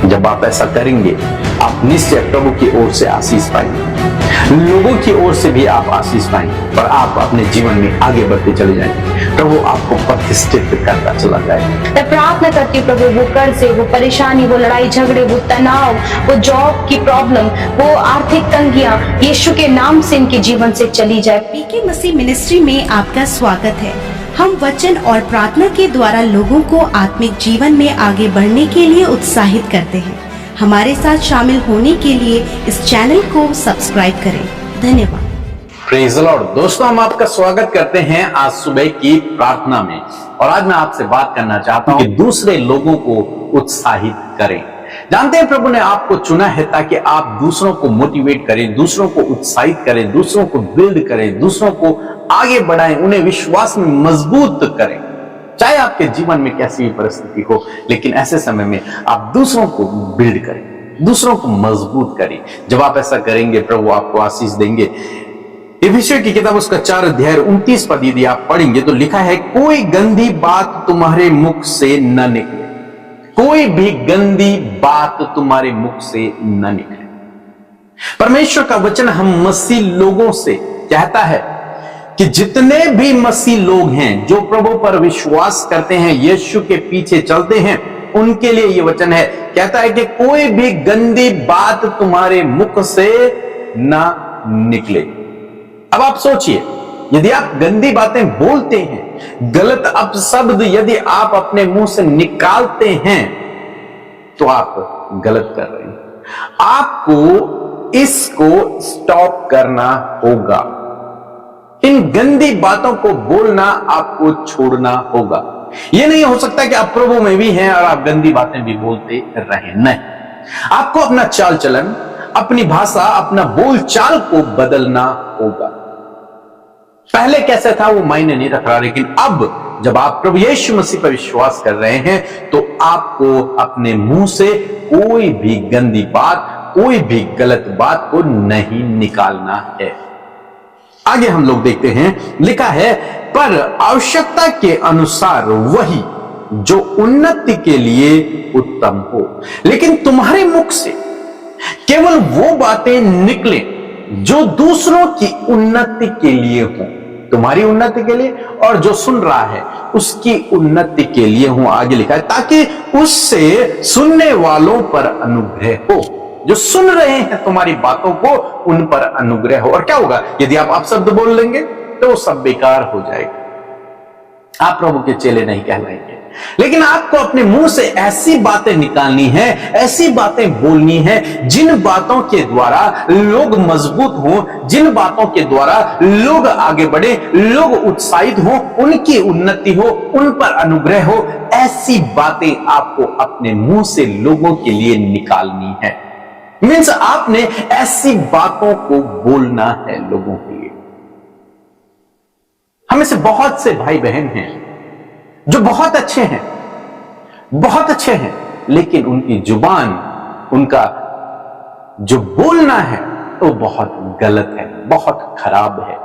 जब आप ऐसा करेंगे, आप निश्चय प्रभु की ओर से आशीष पाएंगे, लोगों की ओर से भी आप आशीष पाएंगे और आप अपने जीवन में आगे बढ़ते चले जाएंगे। प्रभु आपको प्रतिष्ठित करता चला जाएगा। मैं प्रार्थना करती हूँ प्रभु, वो कर्ज, वो परेशानी, वो लड़ाई झगड़े, वो तनाव, वो जॉब की प्रॉब्लम, वो आर्थिक तंगियां यीशु के नाम से इनके जीवन से चली जाए। पीके मसीह मिनिस्ट्री में आपका स्वागत है। हम वचन और प्रार्थना के द्वारा लोगों को आत्मिक जीवन में आगे बढ़ने के लिए उत्साहित करते हैं। हमारे साथ शामिल होने के लिए इस चैनल को सब्सक्राइब करें। धन्यवाद। Praise the Lord. दोस्तों, हम आपका स्वागत करते हैं आज सुबह की प्रार्थना में। और आज मैं आपसे बात करना चाहता हूं कि दूसरे लोगों को उत्साहित करें। जानते हैं, प्रभु ने आपको चुना है ताकि आप दूसरों को मोटिवेट करें, दूसरों को उत्साहित करें, दूसरों को बिल्ड करें, दूसरों को आगे बढ़ाएं, उन्हें विश्वास में मजबूत करें। चाहे आपके जीवन में कैसी भी परिस्थिति हो, लेकिन ऐसे समय में आप दूसरों को बिल्ड करें, दूसरों को मजबूत करें। जब आप ऐसा करेंगे, प्रभु आपको आशीष देंगे। इफिसियों की किताब उसका 4 अध्याय 29 पद यदि आप पढ़ेंगे तो लिखा है, कोई गंदी बात तुम्हारे मुख से न निकले, कोई भी गंदी बात तुम्हारे मुख से न निकले। परमेश्वर का वचन हम मसीह लोगों से कहता है कि जितने भी मसीह लोग हैं जो प्रभु पर विश्वास करते हैं, यीशु के पीछे चलते हैं, उनके लिए यह वचन है। कहता है कि कोई भी गंदी बात तुम्हारे मुख से न निकले। अब आप सोचिए, यदि आप गंदी बातें बोलते हैं, गलत अपशब्द यदि आप अपने मुंह से निकालते हैं, तो आप गलत कर रहे हैं। आपको इसको स्टॉप करना होगा। इन गंदी बातों को बोलना आपको छोड़ना होगा। यह नहीं हो सकता कि आप प्रभु में भी हैं और आप गंदी बातें भी बोलते रहें। नहीं, आपको अपना चाल चलन, अपनी भाषा, अपना बोल चाल को बदलना होगा। पहले कैसे था वो मायने नहीं रख रहा, लेकिन अब जब आप प्रभु यीशु मसीह पर विश्वास कर रहे हैं तो आपको अपने मुंह से कोई भी गंदी बात, कोई भी गलत बात को नहीं निकालना है। आगे हम लोग देखते हैं, लिखा है, पर आवश्यकता के अनुसार वही जो उन्नति के लिए उत्तम हो, लेकिन तुम्हारे मुख से केवल वो बातें निकले जो दूसरों की उन्नति के लिए हो, तुम्हारी उन्नति के लिए और जो सुन रहा है उसकी उन्नति के लिए हो। आगे लिखा है, ताकि उससे सुनने वालों पर अनुग्रह हो। जो सुन रहे हैं तुम्हारी बातों को, उन पर अनुग्रह हो। और क्या होगा यदि आप अपशब्द बोल लेंगे? तो सब बेकार हो जाएगा, आप प्रभु के चेले नहीं कहलाएंगे। लेकिन आपको अपने मुंह से ऐसी बातें निकालनी है, ऐसी बातें बोलनी है जिन बातों के द्वारा लोग मजबूत हों, जिन बातों के द्वारा लोग आगे बढ़े, लोग उत्साहित हों, उनकी उन्नति हो, उन पर अनुग्रह हो। ऐसी बातें आपको अपने मुंह से लोगों के लिए निकालनी है। मीन्स आपने ऐसी बातों को बोलना है लोगों के लिए। हमें से बहुत से भाई बहन हैं जो बहुत अच्छे हैं, बहुत अच्छे हैं, लेकिन उनकी जुबान, उनका जो बोलना है वो बहुत गलत है, बहुत खराब है,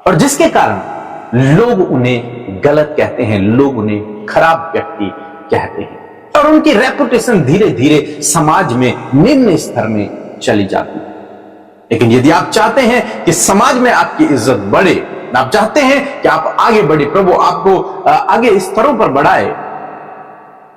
और जिसके कारण लोग उन्हें गलत कहते हैं, लोग उन्हें खराब व्यक्ति कहते हैं, और उनकी रेपुटेशन धीरे धीरे समाज में निम्न स्तर में चली जाती है। लेकिन यदि आप चाहते हैं कि समाज में आपकी इज्जत बढ़े, आप चाहते हैं कि आप आगे बढ़े, प्रभु आपको आगे स्तरों पर बढ़ाए,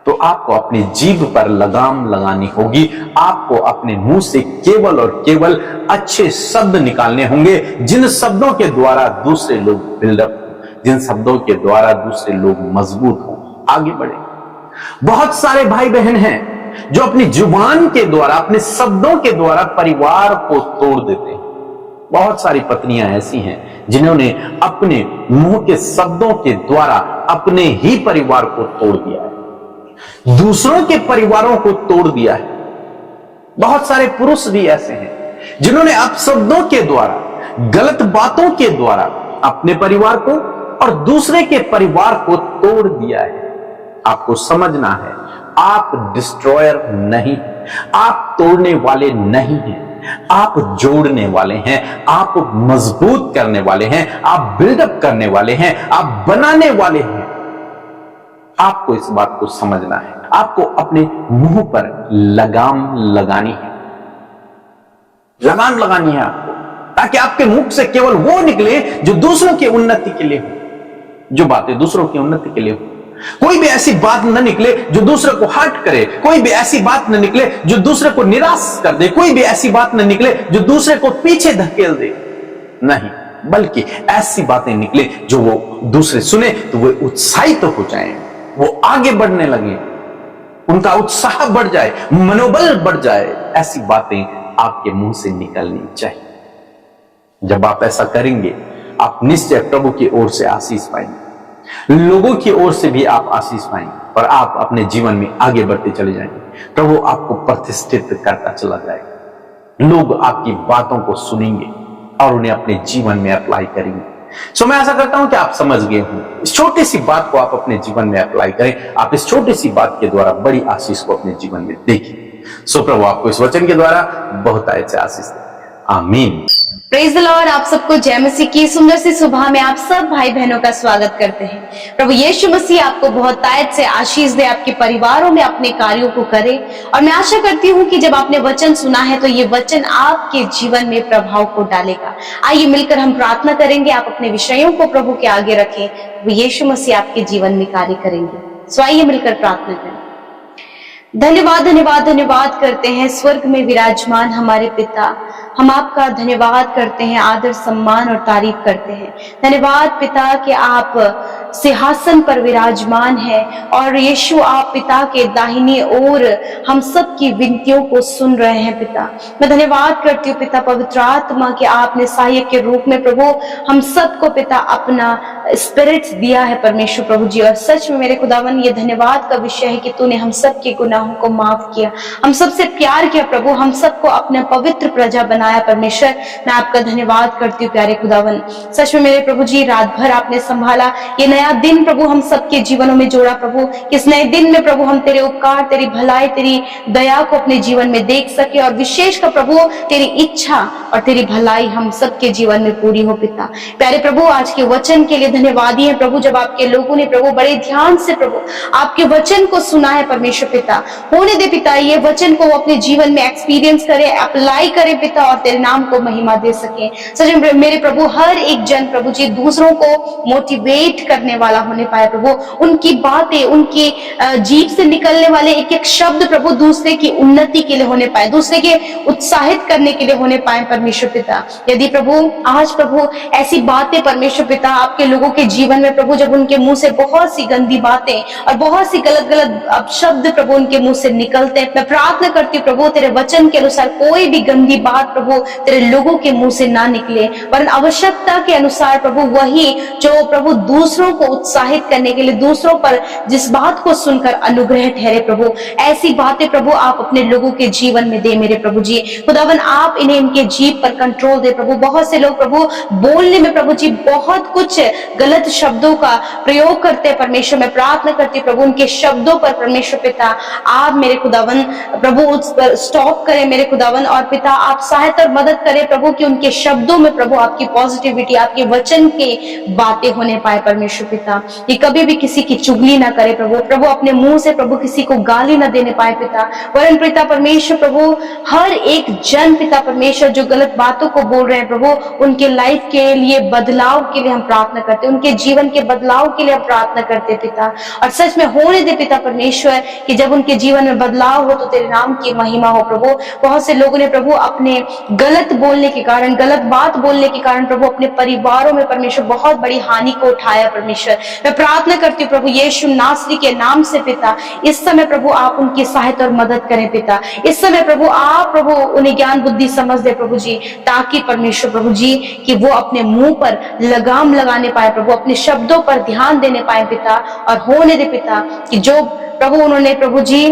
तो आपको अपनी जीभ पर लगाम लगानी होगी। आपको अपने मुंह से केवल और केवल अच्छे शब्द निकालने होंगे, जिन शब्दों के द्वारा दूसरे लोग बिल्डअप हो, जिन शब्दों के द्वारा दूसरे लोग मजबूत हो, आगे बढ़े। बहुत सारे भाई बहन हैं जो अपनी जुबान के द्वारा, अपने शब्दों के द्वारा परिवार को तोड़ देते हैं। बहुत सारी पत्नियां ऐसी हैं जिन्होंने अपने मुंह के शब्दों के द्वारा अपने ही परिवार को तोड़ दिया है, दूसरों के परिवारों को तोड़ दिया है। बहुत सारे पुरुष भी ऐसे हैं जिन्होंने अपशब्दों के द्वारा, गलत बातों के द्वारा अपने परिवार को और दूसरे के परिवार को तोड़ दिया है। आपको समझना है, आप डिस्ट्रॉयर नहीं, आप तोड़ने वाले नहीं हैं, आप जोड़ने वाले हैं, आप मजबूत करने वाले हैं, आप बिल्डअप करने वाले हैं, आप बनाने वाले हैं। आपको इस बात को समझना है। आपको अपने मुंह पर लगाम लगानी है, लगाम लगानी है आपको, ताकि आपके मुख से केवल वो निकले जो दूसरों की उन्नति के लिए हो, जो बातें दूसरों की उन्नति के लिए हो। कोई भी ऐसी बात न निकले जो दूसरे को हर्ट करे, कोई भी ऐसी बात न निकले जो दूसरे को निराश कर दे, कोई भी ऐसी बात न निकले जो दूसरे को पीछे धकेल दे। नहीं, बल्कि ऐसी बातें निकले जो वो दूसरे सुने तो वो उत्साहित हो जाएं, वो आगे बढ़ने लगे, उनका उत्साह बढ़ जाए, मनोबल बढ़ जाए। ऐसी बातें आपके मुंह से निकलनी चाहिए। जब आप ऐसा करेंगे, आप निश्चय प्रभु की ओर से आशीष पाएंगे, लोगों की ओर से भी आप आशीष पाएंगे और आप अपने जीवन में आगे बढ़ते चले जाएंगे। प्रभु आपको प्रतिष्ठित करता चला जाएगा। लोग आपकी बातों को सुनेंगे और उन्हें अपने जीवन में अप्लाई करेंगे। सो मैं आशा करता हूं कि आप समझ गए हों। इस छोटी सी बात को आप अपने जीवन में अप्लाई करें। आप इस छोटी सी बात के द्वारा बड़ी आशीष को अपने जीवन में देखिए। सो प्रभु आपको इस वचन के द्वारा बहुत अच्छे आशीष दे। आमीन। Praise the Lord. आप सबको जय मसीह की सुंदर सी सुबह में आप सब भाई बहनों का स्वागत करते हैं। प्रभु यीशु मसीह आपको बहुत तायत से आशीष दे, आपके परिवारों में अपने कार्यों को करे। और मैं आशा करती हूँ कि जब आपने वचन सुना है तो ये वचन आपके जीवन में प्रभाव को डालेगा। आइए मिलकर हम प्रार्थना करेंगे। आप अपने विषयों को प्रभु के आगे रखें, वो यीशु मसीह आपके जीवन में कार्य करेंगे। सो आइए मिलकर प्रार्थना करें। धन्यवाद धन्यवाद धन्यवाद करते हैं स्वर्ग में विराजमान हमारे पिता, हम आपका धन्यवाद करते हैं, आदर सम्मान और तारीफ करते हैं। धन्यवाद पिता कि आप सिंहासन पर विराजमान है और यीशु आप पिता के दाहिनी ओर हम सब की विनतियों को सुन रहे हैं। पिता मैं धन्यवाद करती हूँ पिता पवित्र आत्मा कि आपने सहायक के रूप में प्रभु हम सबको पिता अपना स्पिरिट दिया है परमेश्वर प्रभु जी। और सच में मेरे खुदावन ये धन्यवाद का विषय है कि तूने हम सब के गुनाहों को माफ किया, हम सबसे प्यार किया प्रभु, हम सबको अपना पवित्र प्रजा बनाया परमेश्वर। मैं आपका धन्यवाद करती हूँ प्यारे खुदावन। सच में मेरे प्रभु जी रात भर आपने संभाला, ये नया दिन प्रभु हम सबके जीवनों में जोड़ा प्रभु। इस नए दिन में प्रभु हम तेरे उपकार, तेरी भलाई, तेरी दया को अपने जीवन में देख सके और विशेष कर प्रभु तेरी इच्छा और तेरी भलाई हम सबके जीवन में पूरी हो पिता। प्यारे प्रभु आज के वचन के लिए धन्यवादी है प्रभु। जब आपके लोगों ने प्रभु बड़े ध्यान से प्रभु आपके वचन को सुना है परमेश्वर पिता, होने दे पिता ये वचन को वो अपने जीवन में एक्सपीरियंस करे, अप्लाई करे पिता और तेरे नाम को महिमा दे सके। सच में मेरे प्रभु हर एक जन प्रभु जी दूसरों को मोटिवेट करने वाला होने पाए प्रभु, उनकी बातें, उनकी जीभ से निकलने वाले एक एक शब्द प्रभु दूसरे की उन्नति के लिए होने पाए, दूसरे के उत्साहित करने के लिए होने पाए परमेश्वर पिता। यदि प्रभु आज प्रभु ऐसी बातें परमेश्वर पिता आपके लोगों के जीवन में प्रभु जब उनके मुंह से बहुत सी गंदी बातें और बहुत सी गलत गलत शब्द प्रभु उनके मुंह से निकलते हैं, मैं प्रार्थना करती हूँ प्रभु तेरे वचन के अनुसार कोई भी गंदी बात प्रभु तेरे लोगों के मुंह से ना निकले, वरन आवश्यकता के अनुसार प्रभु वही जो प्रभु दूसरों को उत्साहित करने के लिए, दूसरों पर जिस बात को सुनकर अनुग्रह ठहरे प्रभु, ऐसी बातें प्रभु आप अपने लोगों के जीवन में दे मेरे प्रभु जी। खुदावन आप इन्हें इनके जीभ पर कंट्रोल दे प्रभु। बहुत से लोग प्रभु बोलने में प्रभु जी बहुत कुछ गलत शब्दों का प्रयोग करते हैं परमेश्वर। मैं प्रार्थना करती हूँ प्रभु उनके शब्दों पर परमेश्वर पिता आप मेरे खुदावन प्रभु उस पर स्टॉप करें मेरे खुदावन, और पिता आप सहायता और मदद करें प्रभु कि उनके शब्दों में प्रभु आपकी पॉजिटिविटी, आपके वचन के बातें होने पाए परमेश्वर पिता। ये कभी भी किसी की चुगली ना करे प्रभु, प्रभु अपने मुंह से प्रभु किसी को गाली ना देने पाए पिता, वरन पिता परमेश्वर प्रभु हर एक जन पिता परमेश्वर जो गलत बातों को बोल रहे हैं प्रभु उनके लाइफ के लिए बदलाव के लिए हम प्रार्थना करते, उनके जीवन के बदलाव के लिए हम प्रार्थना करते पिता। और सच में होने दे पिता परमेश्वर कि जब उनके जीवन में बदलाव हो तो तेरे नाम की महिमा हो प्रभु। बहुत से लोगों ने प्रभु अपने गलत बोलने के कारण, गलत बात बोलने के कारण प्रभु अपने परिवारों में परमेश्वर बहुत बड़ी हानि को उठाया परमेश्वर। मैं प्रार्थना करती हूँ प्रभु यीशु नासरी के नाम से पिता इस समय प्रभु आप उनकी सहायता और मदद करें पिता। इस समय प्रभु आप प्रभु उन्हें ज्ञान बुद्धि समझ दे प्रभु जी, ताकि परमेश्वर प्रभु जी कि वो अपने मुंह पर लगाम लगाने पाए प्रभु, अपने शब्दों पर ध्यान देने पाए पिता। और होने दे पिता कि जो प्रभु उन्होंने प्रभु जी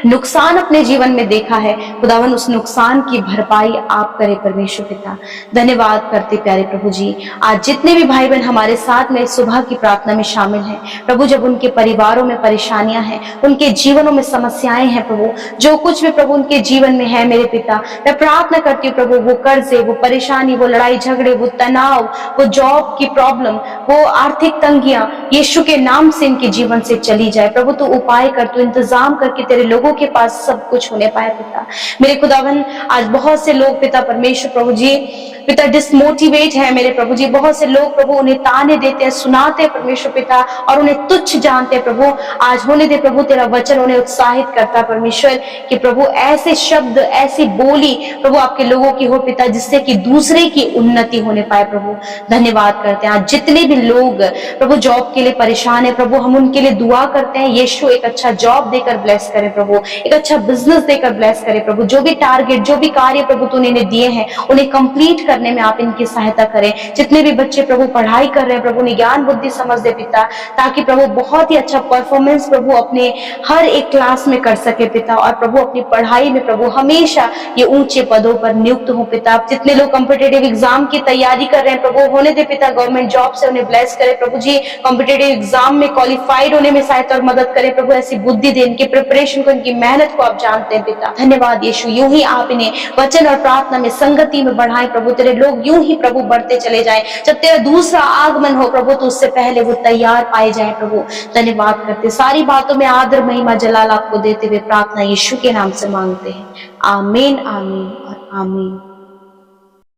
नुकसान अपने जीवन में देखा है, खुदावन उस नुकसान की भरपाई आप करे परमेश्वर पिता। धन्यवाद करते प्यारे प्रभु जी। आज जितने भी भाई बहन हमारे साथ में सुबह की प्रार्थना में शामिल हैं प्रभु, जब उनके परिवारों में परेशानियां हैं, उनके जीवनों में समस्याएं हैं प्रभु, जो कुछ भी प्रभु उनके जीवन में है मेरे पिता, मैं प्रार्थना करती हूँ प्रभु वो कर्जे, वो परेशानी, वो लड़ाई झगड़े, वो तनाव, वो जॉब की प्रॉब्लम, वो आर्थिक तंगियां यीशु के नाम से इनके जीवन से चली जाए प्रभु। तो उपाय कर, तू इंतजाम करके तेरे लोगों के पास सब कुछ होने पाए पिता। मेरे खुदावन आज बहुत से लोग पिता परमेश्वर प्रभु जी पिता डिसमोटिवेट है मेरे प्रभु जी, बहुत से लोग प्रभु उन्हें ताने देते हैं, सुनाते हैं परमेश्वर पिता, और उन्हें तुच्छ जानते हैं प्रभु। आज होने दे प्रभु तेरा वचन उन्हें उत्साहित करता परमेश्वर कि प्रभु ऐसे शब्द, ऐसी बोली प्रभु आपके लोगों की हो पिता, जिससे कि दूसरे की उन्नति होने पाए प्रभु। धन्यवाद करते हैं आज जितने भी लोग प्रभु जॉब के लिए परेशान है प्रभु, हम उनके लिए दुआ करते हैं, यीशु एक अच्छा जॉब देकर ब्लेस करे प्रभु, एक अच्छा बिजनेस देकर ब्लेस करे प्रभु। जो भी टारगेट, जो भी कार्य प्रभु तूने इन्हें दिए हैं उन्हें कंप्लीट करने में आप इनकी सहायता करें। जितने भी बच्चे प्रभु पढ़ाई कर रहे हैं प्रभु, उन्हें ज्ञान बुद्धि समझ दे पिता, ताकि प्रभु बहुत ही अच्छा परफॉर्मेंस प्रभु अपने हर एक क्लास में कर सके पिता, और प्रभु अपनी पढ़ाई में प्रभु हमेशा ये ऊंचे पदों पर नियुक्त हो पिता। जितने लोग कॉम्पिटिटिव एग्जाम की तैयारी कर रहे हैं प्रभु, होने दे पिता गवर्नमेंट जॉब से उन्हें ब्लेस करे प्रभु जी, कॉम्पिटिटिव एग्जाम में क्वालिफाइड होने में सहायता और मदद करे प्रभु, ऐसी बुद्धि दे, इनकी प्रिपरेशन को, इनकी मेहनत को आप जानते हैं पिता। धन्यवाद यीशु, यूं ही आप इन्हें वचन और प्रार्थना में संगति में बढ़ाएं प्रभु, तेरे लोग यूं ही प्रभु बढ़ते चले जाएं, जब तेरा दूसरा आगमन हो प्रभु तो उससे पहले वो तैयार पाए जाएं प्रभु। धन्यवाद करते, सारी बातों में आदर महिमा जलाल आपको देते हुए प्रार्थना यीशु के नाम से मांगते हैं, आमीन आमीन और आमीन।